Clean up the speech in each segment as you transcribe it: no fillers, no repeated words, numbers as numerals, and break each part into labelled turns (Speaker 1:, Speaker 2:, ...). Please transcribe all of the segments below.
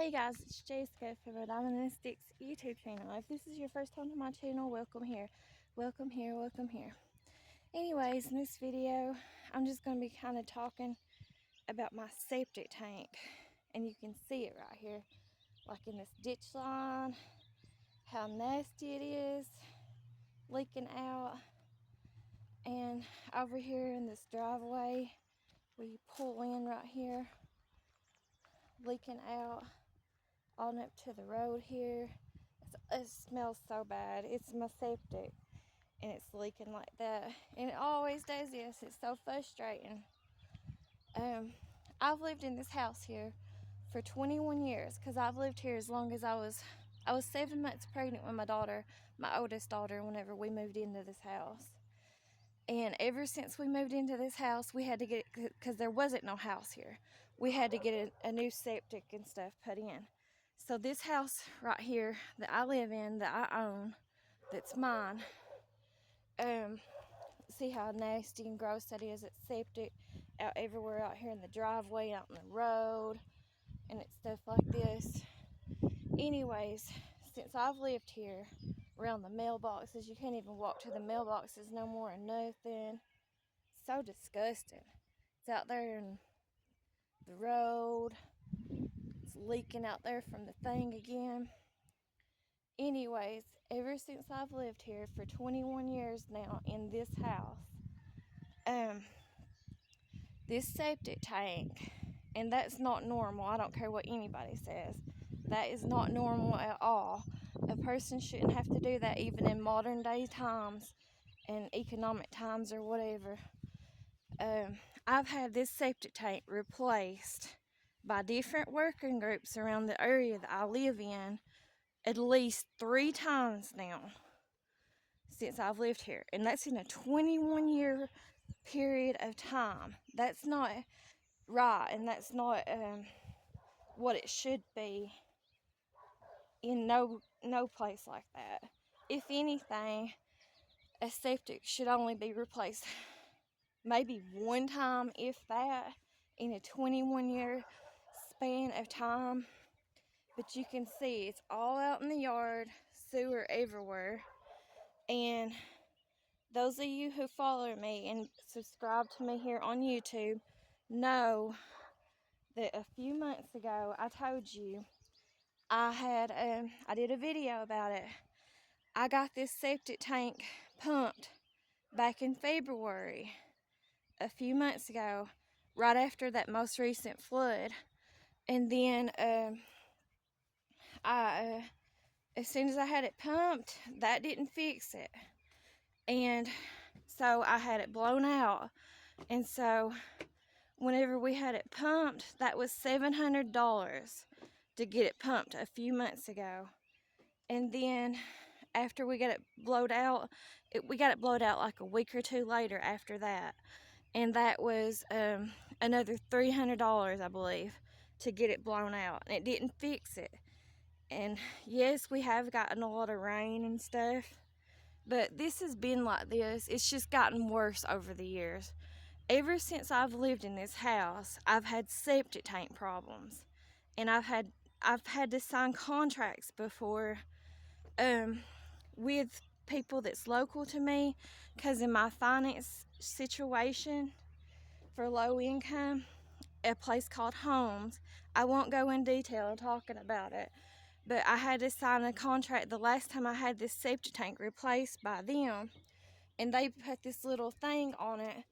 Speaker 1: Hey guys, it's Jessica from a Diamond and Sticks YouTube channel. If this is your first time to my channel, welcome here. Welcome here, welcome here. Anyways, in this video, I'm just going to be kind of talking about my septic tank. And you can see it right here, like in this ditch line, how nasty it is, leaking out. And over here in this driveway, where you pull in right here, leaking out on up to the road here. It smells so bad. It's my septic and it's leaking like that, and it always does this. It's so frustrating. I've lived in this house here for 21 years because I've lived here as long as I was 7 months pregnant with my daughter, my oldest daughter, whenever we moved into this house. And ever since we moved into this house, we had to get, because there wasn't no house here, we had to get a new septic and stuff put in. So this house right here that I live in, that I own, that's mine, see how nasty and gross that is. It's septic out everywhere out here in the driveway, out in the road, and it's stuff like this. Anyways, since I've lived here, around the mailboxes, you can't even walk to the mailboxes no more or nothing. So disgusting. It's out there in the road. It's leaking out there from the thing again. Anyways, ever since I've lived here for 21 years now in this house, this septic tank, and that's not normal. I don't care what anybody says. That is not normal at all. A person shouldn't have to do that even in modern day times and economic times or whatever. I've had this septic tank replaced by different working groups around the area that I live in at least 3 times now since I've lived here, and that's in a 21-year period of time. That's not right, and that's not what it should be in no place like that. If anything, a septic should only be replaced maybe 1 time, if that, in a 21-year span of time. But you can see it's all out in the yard, sewer everywhere. And those of you who follow me and subscribe to me here on YouTube know that a few months ago I told you I did a video about it. I got this septic tank pumped back in February, a few months ago, right after that most recent flood. And then as soon as I had it pumped, that didn't fix it. And so I had it blown out. And so whenever we had it pumped, that was $700 to get it pumped a few months ago. And then after we got it blowed out, we got it blowed out like a week or 2 later after that. And that was another $300, I believe, to get it blown out. And it didn't fix it. And yes, we have gotten a lot of rain and stuff, but this has been like this. It's just gotten worse over the years. Ever since I've lived in this house, I've had septic tank problems. And I've had to sign contracts before with people that's local to me, because in my finance situation for low income, a place called Homes, I won't go in detail talking about it, but I had to sign a contract the last time I had this septic tank replaced by them, and they put this little thing on it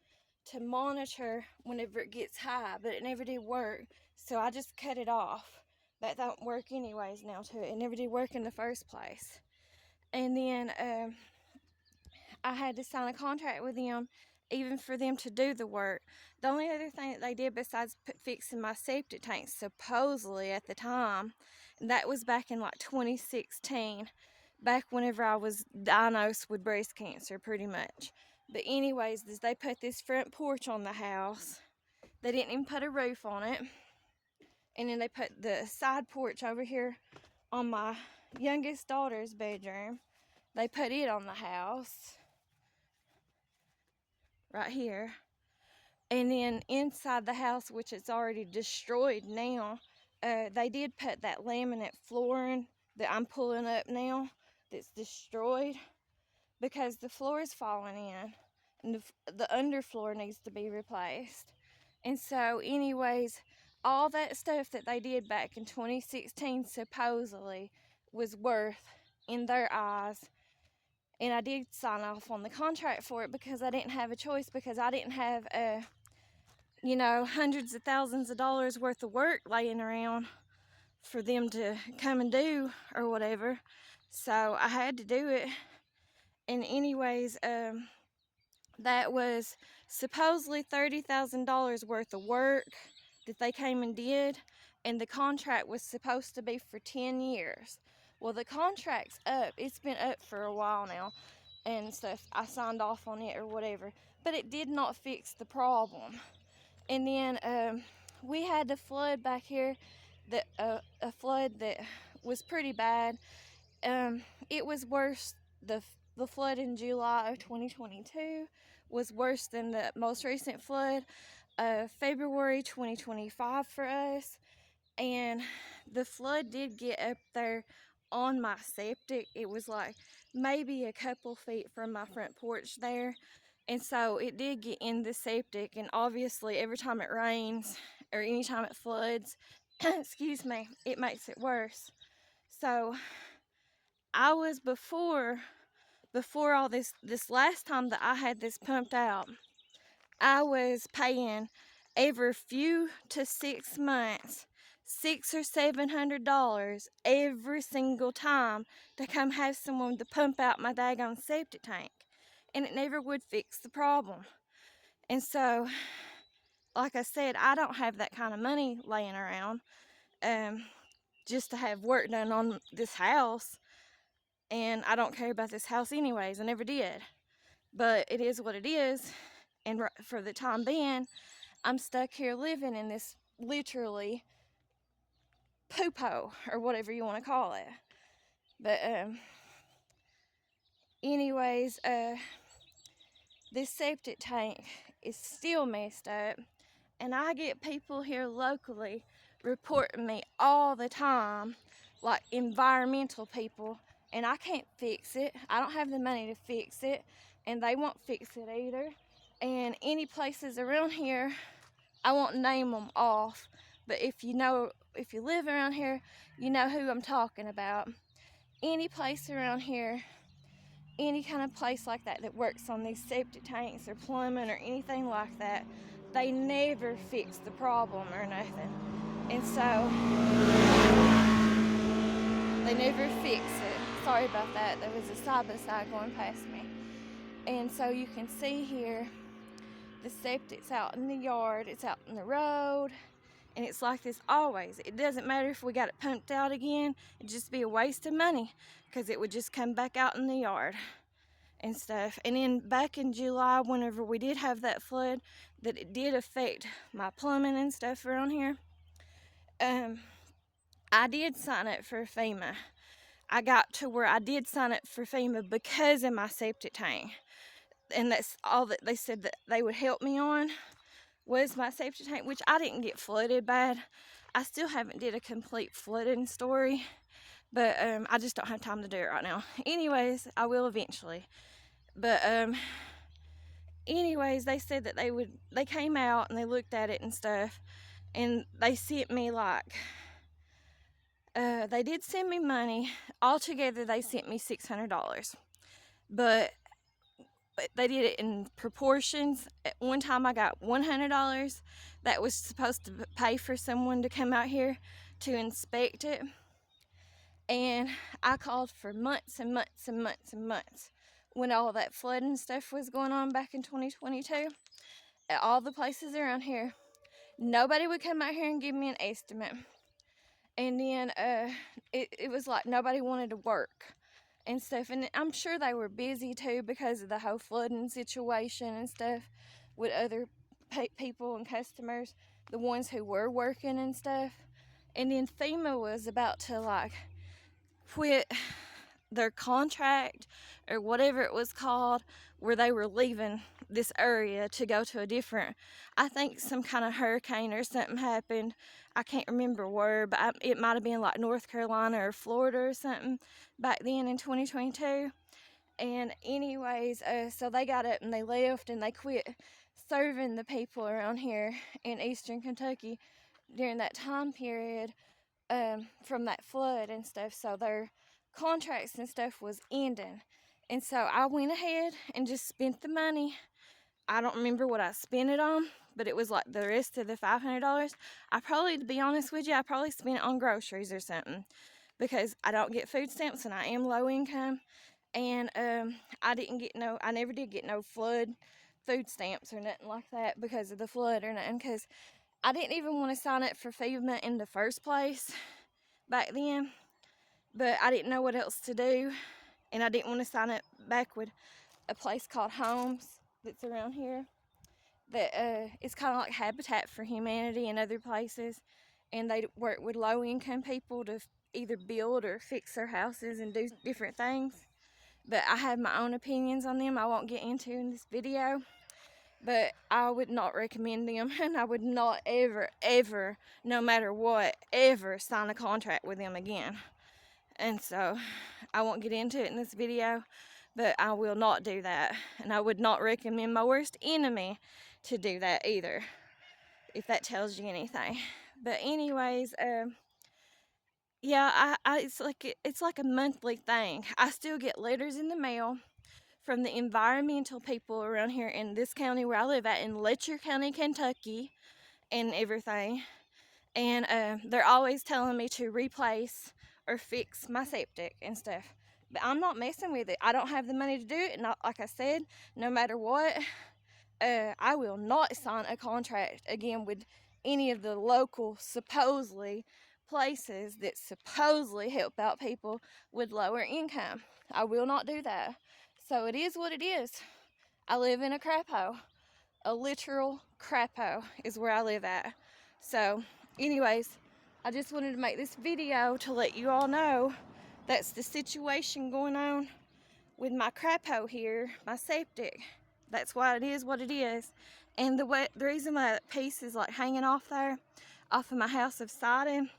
Speaker 1: to monitor whenever it gets high, but it never did work, so I just cut it off. That don't work anyways now too. It never did work in the first place. And then I had to sign a contract with them even for them to do the work. The only other thing that they did besides fixing my septic tank, supposedly at the time, that was back in like 2016, back whenever I was diagnosed with breast cancer pretty much. But anyways, they put this front porch on the house. They didn't even put a roof on it. And then they put the side porch over here on my youngest daughter's bedroom. They put it on the house right here. And then inside the house, which it's already destroyed now, they did put that laminate flooring that I'm pulling up now that's destroyed because the floor is falling in and the underfloor needs to be replaced. And so, anyways, all that stuff that they did back in 2016 supposedly was worth in their eyes. And I did sign off on the contract for it because I didn't have a choice, because I didn't have hundreds of thousands of dollars worth of work laying around for them to come and do or whatever. So I had to do it. And anyways, that was supposedly $30,000 worth of work that they came and did, and the contract was supposed to be for 10 years. Well, the contract's up. It's been up for a while now and stuff. I signed off on it or whatever, but it did not fix the problem. And then we had the flood back here, that a flood that was pretty bad. It was worse. The flood in July of 2022 was worse than the most recent flood of February 2025 for us. And the flood did get up there on my septic. It was like maybe a couple feet from my front porch there. And so it did get in the septic, and obviously every time it rains or anytime it floods, excuse me, it makes it worse. So I was before all this last time that I had this pumped out, I was paying every few to 6 months $600 or $700 every single time to come have someone to pump out my daggone septic tank, and it never would fix the problem. And so, like I said, I don't have that kind of money laying around just to have work done on this house. And I don't care about this house anyways. I never did. But it is what it is. And for the time being, I'm stuck here living in this literally poo-po, or whatever you want to call it. But anyways, this septic tank is still messed up. And I get people here locally reporting me all the time, like environmental people, and I can't fix it. I don't have the money to fix it, and they won't fix it either. And any places around here, I won't name them off, but if you live around here, you know who I'm talking about. Any place around here, any kind of place like that that works on these septic tanks or plumbing or anything like that, they never fix the problem or nothing. And so they never fix it. Sorry about that. There was a side-by-side going past me. And so you can see here, the septic's out in the yard, it's out in the road, and it's like this always. It doesn't matter if we got it pumped out again, it'd just be a waste of money, because it would just come back out in the yard and stuff. And then back in July, whenever we did have that flood, that it did affect my plumbing and stuff around here, I did sign up for FEMA. I got to where I did sign up for FEMA because of my septic tank. And that's all that they said that they would help me on, was my septic tank, which I didn't get flooded bad. I still haven't did a complete flooding story, but I just don't have time to do it right now. Anyways, I will eventually. But anyways, they said that they came out and they looked at it and stuff, and they sent me like, they did send me money. Altogether, they sent me $600. But they did it in proportions. At one time, I got $100 that was supposed to pay for someone to come out here to inspect it. And I called for months and months and months and months when all that flooding stuff was going on back in 2022 at all the places around here. Nobody would come out here and give me an estimate. And then it was like nobody wanted to work and stuff. And I'm sure they were busy too because of the whole flooding situation and stuff with other people and customers, the ones who were working and stuff. And then FEMA was about to like quit their contract or whatever it was called, where they were leaving this area to go to a different, I think some kind of hurricane or something happened. I can't remember where, but it might have been like North Carolina or Florida or something back then in 2022. And anyways, so they got up and they left and they quit serving the people around here in eastern Kentucky during that time period, from that flood and stuff. So their contracts and stuff was ending. And so I went ahead and just spent the money. I don't remember what I spent it on, but it was like the rest of the $500. I probably, to be honest with you, I probably spent it on groceries or something, because I don't get food stamps and I am low income. And I never did get no flood food stamps or nothing like that because of the flood or nothing, because I didn't even want to sign up for FEMA in the first place back then, but I didn't know what else to do, and I didn't want to sign up back with a place called Homes that's around here that it's kind of like Habitat for Humanity and other places, and they work with low income people to either build or fix their houses and do different things. But I have my own opinions on them I won't get into in this video. But I would not recommend them, and I would not ever, no matter what, ever sign a contract with them again. And so I won't get into it in this video, but I will not do that. And I would not recommend my worst enemy to do that either, if that tells you anything. But anyways, yeah, it's like a monthly thing. I still get letters in the mail from the environmental people around here in this county where I live at, in Letcher County, Kentucky, and everything. And they're always telling me to replace or fix my septic and stuff. But I'm not messing with it. I don't have the money to do it. And like I said, no matter what, I will not sign a contract again with any of the local supposedly places that supposedly help out people with lower income. I will not do that. So it is what it is. I live in a crap hole. A literal crap hole is where I live at. So anyways, I just wanted to make this video to let you all know that's the situation going on with my crap hole here, my septic. That's why it is what it is. And the reason why that piece is like hanging off there, off of my house of siding,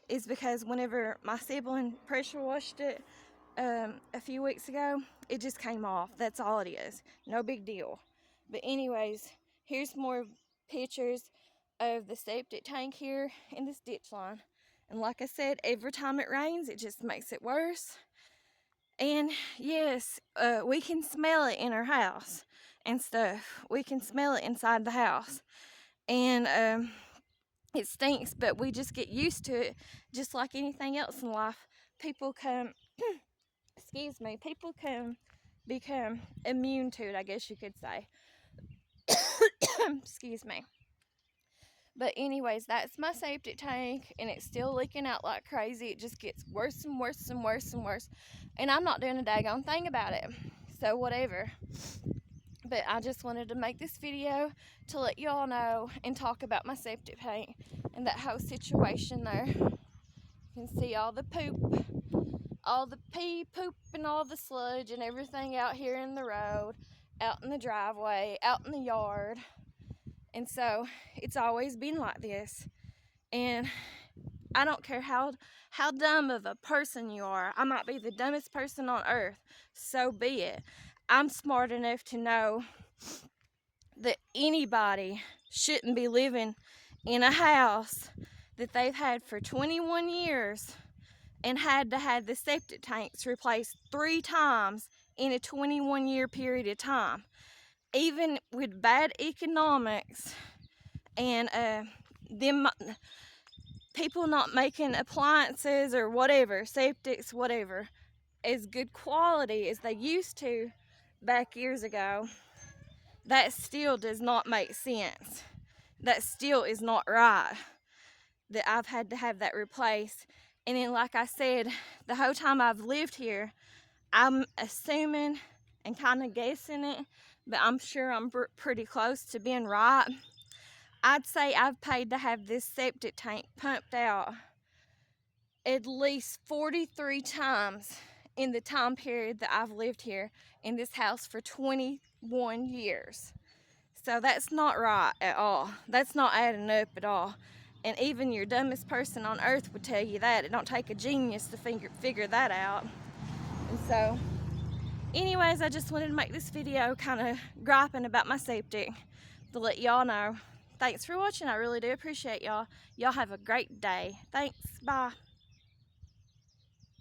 Speaker 1: is because whenever my sibling pressure washed it a few weeks ago, it just came off. That's all it is. No big deal. But anyways, here's more pictures of the septic tank here in this ditch line. And like I said, every time it rains, it just makes it worse. And yes, we can smell it in our house and stuff. We can smell it inside the house. And it stinks, but we just get used to it, just like anything else in life. People can, people can become immune to it, I guess you could say. Excuse me. But anyways, that's my septic tank, and it's still leaking out like crazy. It just gets worse and worse and worse and worse. And I'm not doing a daggone thing about it. So whatever. But I just wanted to make this video to let you all know and talk about my septic tank and that whole situation there. You can see all the poop, all the pee, poop, and all the sludge and everything out here in the road, out in the driveway, out in the yard. And so it's always been like this. And I don't care how dumb of a person you are. I might be the dumbest person on earth. So be it. I'm smart enough to know that anybody shouldn't be living in a house that they've had for 21 years and had to have the septic tanks replaced 3 times in a 21-year period of time. Even with bad economics and them people not making appliances or whatever, septics, whatever, as good quality as they used to back years ago, that still does not make sense. That still is not right, that I've had to have that replaced. And then, like I said, the whole time I've lived here, I'm assuming and kind of guessing it, but I'm sure I'm pretty close to being right. I'd say I've paid to have this septic tank pumped out at least 43 times in the time period that I've lived here in this house for 21 years. So that's not right at all. That's not adding up at all. And even your dumbest person on earth would tell you that. It don't take a genius to figure that out. And so, anyways, I just wanted to make this video kind of griping about my septic to let y'all know. Thanks for watching. I really do appreciate y'all. Y'all have a great day. Thanks. Bye.